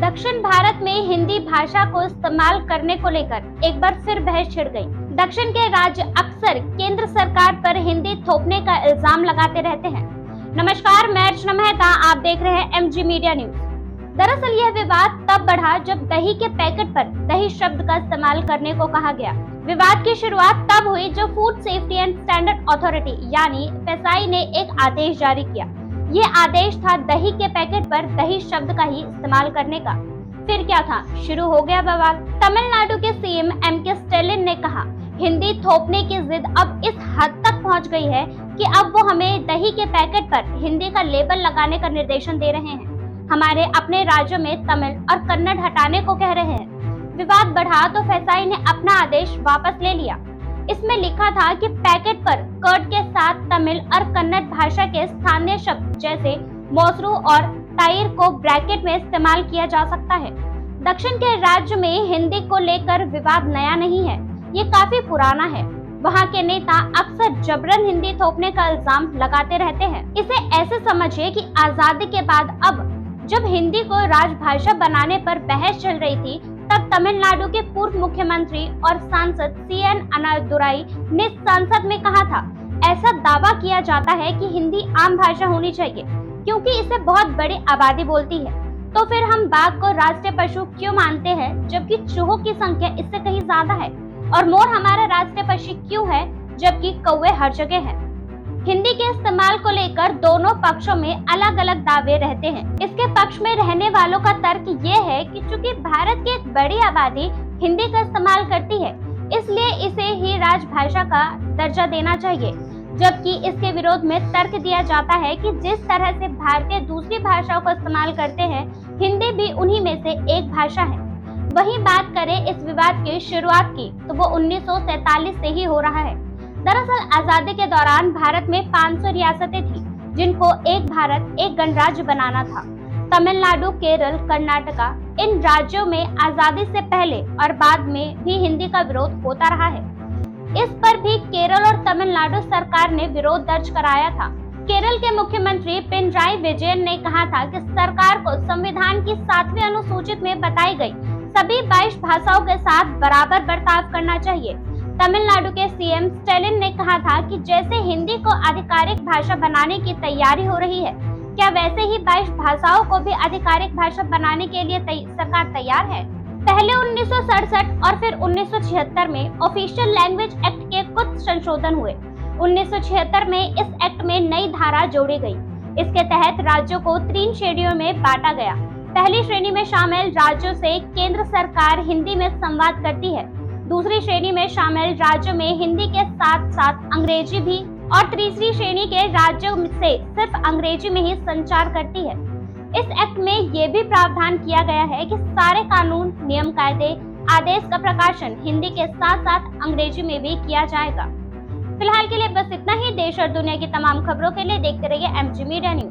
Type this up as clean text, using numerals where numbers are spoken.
दक्षिण भारत में हिंदी भाषा को इस्तेमाल करने को लेकर एक बार फिर बहस छिड़ गई। दक्षिण के राज्य अक्सर केंद्र सरकार पर हिंदी थोपने का इल्जाम लगाते रहते हैं। नमस्कार, मैं अर्चना मेहता, आप देख रहे हैं एमजी मीडिया न्यूज। दरअसल यह विवाद तब बढ़ा जब दही के पैकेट पर दही शब्द का इस्तेमाल करने को कहा गया। विवाद की शुरुआत तब हुई जब food safety and standard authority यानी एफएसआई ने एक आदेश जारी किया। ये आदेश था दही के पैकेट पर दही शब्द का ही इस्तेमाल करने का। फिर क्या था, शुरू हो गया बवाल। तमिलनाडु के सीएम एमके स्टालिन ने कहा, हिंदी थोपने की जिद अब इस हद तक पहुंच गई है कि अब वो हमें दही के पैकेट पर हिंदी का लेबल लगाने का निर्देशन दे रहे हैं। हमारे अपने राज्यों में तमिल और कन्नड़ हटाने को कह रहे हैं। विवाद बढ़ा तो एफएसआई ने अपना आदेश वापस ले लिया। इसमें लिखा था कि पैकेट पर कर्ड के साथ तमिल और कन्नड़ भाषा के स्थानीय शब्द जैसे मोसरू और ताइर को ब्रैकेट में इस्तेमाल किया जा सकता है। दक्षिण के राज्य में हिंदी को लेकर विवाद नया नहीं है, ये काफी पुराना है। वहाँ के नेता अक्सर जबरन हिंदी थोपने का इल्जाम लगाते रहते हैं। इसे ऐसे समझिए कि आजादी के बाद अब जब हिंदी को राजभाषा बनाने पर बहस चल रही थी, तब तमिलनाडु के पूर्व मुख्यमंत्री और सांसद सीएन अन्नादुराई ने संसद में कहा था, ऐसा दावा किया जाता है कि हिंदी आम भाषा होनी चाहिए क्योंकि इसे बहुत बड़ी आबादी बोलती है। तो फिर हम बाघ को राष्ट्रीय पशु क्यों मानते हैं जबकि चूहों की संख्या इससे कहीं ज्यादा है, और मोर हमारा राष्ट्रीय पक्षी क्यों है जबकि कौवे हर जगह है। हिंदी के इस्तेमाल को लेकर दोनों पक्षों में अलग अलग दावे रहते हैं। इसके पक्ष में रहने वालों का तर्क ये है कि चूंकि भारत की एक बड़ी आबादी हिंदी का इस्तेमाल करती है, इसलिए इसे ही राजभाषा का दर्जा देना चाहिए। जबकि इसके विरोध में तर्क दिया जाता है कि जिस तरह से भारतीय दूसरी भाषाओं का इस्तेमाल करते हैं, हिंदी भी उन्हीं में से एक भाषा है। वहीं बात करें इस विवाद की शुरुआत की तो वो 1947 से ही हो रहा है। दरअसल आजादी के दौरान भारत में 500 रियासतें थी जिनको एक भारत एक गणराज्य बनाना था। तमिलनाडु, केरल, कर्नाटका, इन राज्यों में आजादी से पहले और बाद में भी हिंदी का विरोध होता रहा है। इस पर भी केरल और तमिलनाडु सरकार ने विरोध दर्ज कराया था। केरल के मुख्यमंत्री पिनराई विजयन ने कहा था कि सरकार को संविधान की 7वीं अनुसूचित में बताई गई सभी 22 भाषाओं के साथ बराबर बर्ताव करना चाहिए। तमिलनाडु के सीएम स्टालिन ने कहा था कि जैसे हिंदी को आधिकारिक भाषा बनाने की तैयारी हो रही है, क्या वैसे ही 22 भाषाओं को भी आधिकारिक भाषा बनाने के लिए सरकार तैयार है। पहले 1967 और फिर 1976 में ऑफिशियल लैंग्वेज एक्ट के कुछ संशोधन हुए। 1976 में इस एक्ट में नई धारा जोड़ी गई। इसके तहत राज्यों को 3 श्रेणियों में बांटा गया। पहली श्रेणी में शामिल राज्यों से केंद्र सरकार हिंदी में संवाद करती है। दूसरी श्रेणी में शामिल राज्यों में हिंदी के साथ साथ अंग्रेजी भी, और तीसरी श्रेणी के राज्यों से सिर्फ अंग्रेजी में ही संचार करती है। इस एक्ट में ये भी प्रावधान किया गया है कि सारे कानून, नियम, कायदे, आदेश का प्रकाशन हिंदी के साथ साथ अंग्रेजी में भी किया जाएगा। फिलहाल के लिए बस इतना ही। देश और दुनिया की तमाम खबरों के लिए देखते रहिए एमजी मीडिया न्यूज।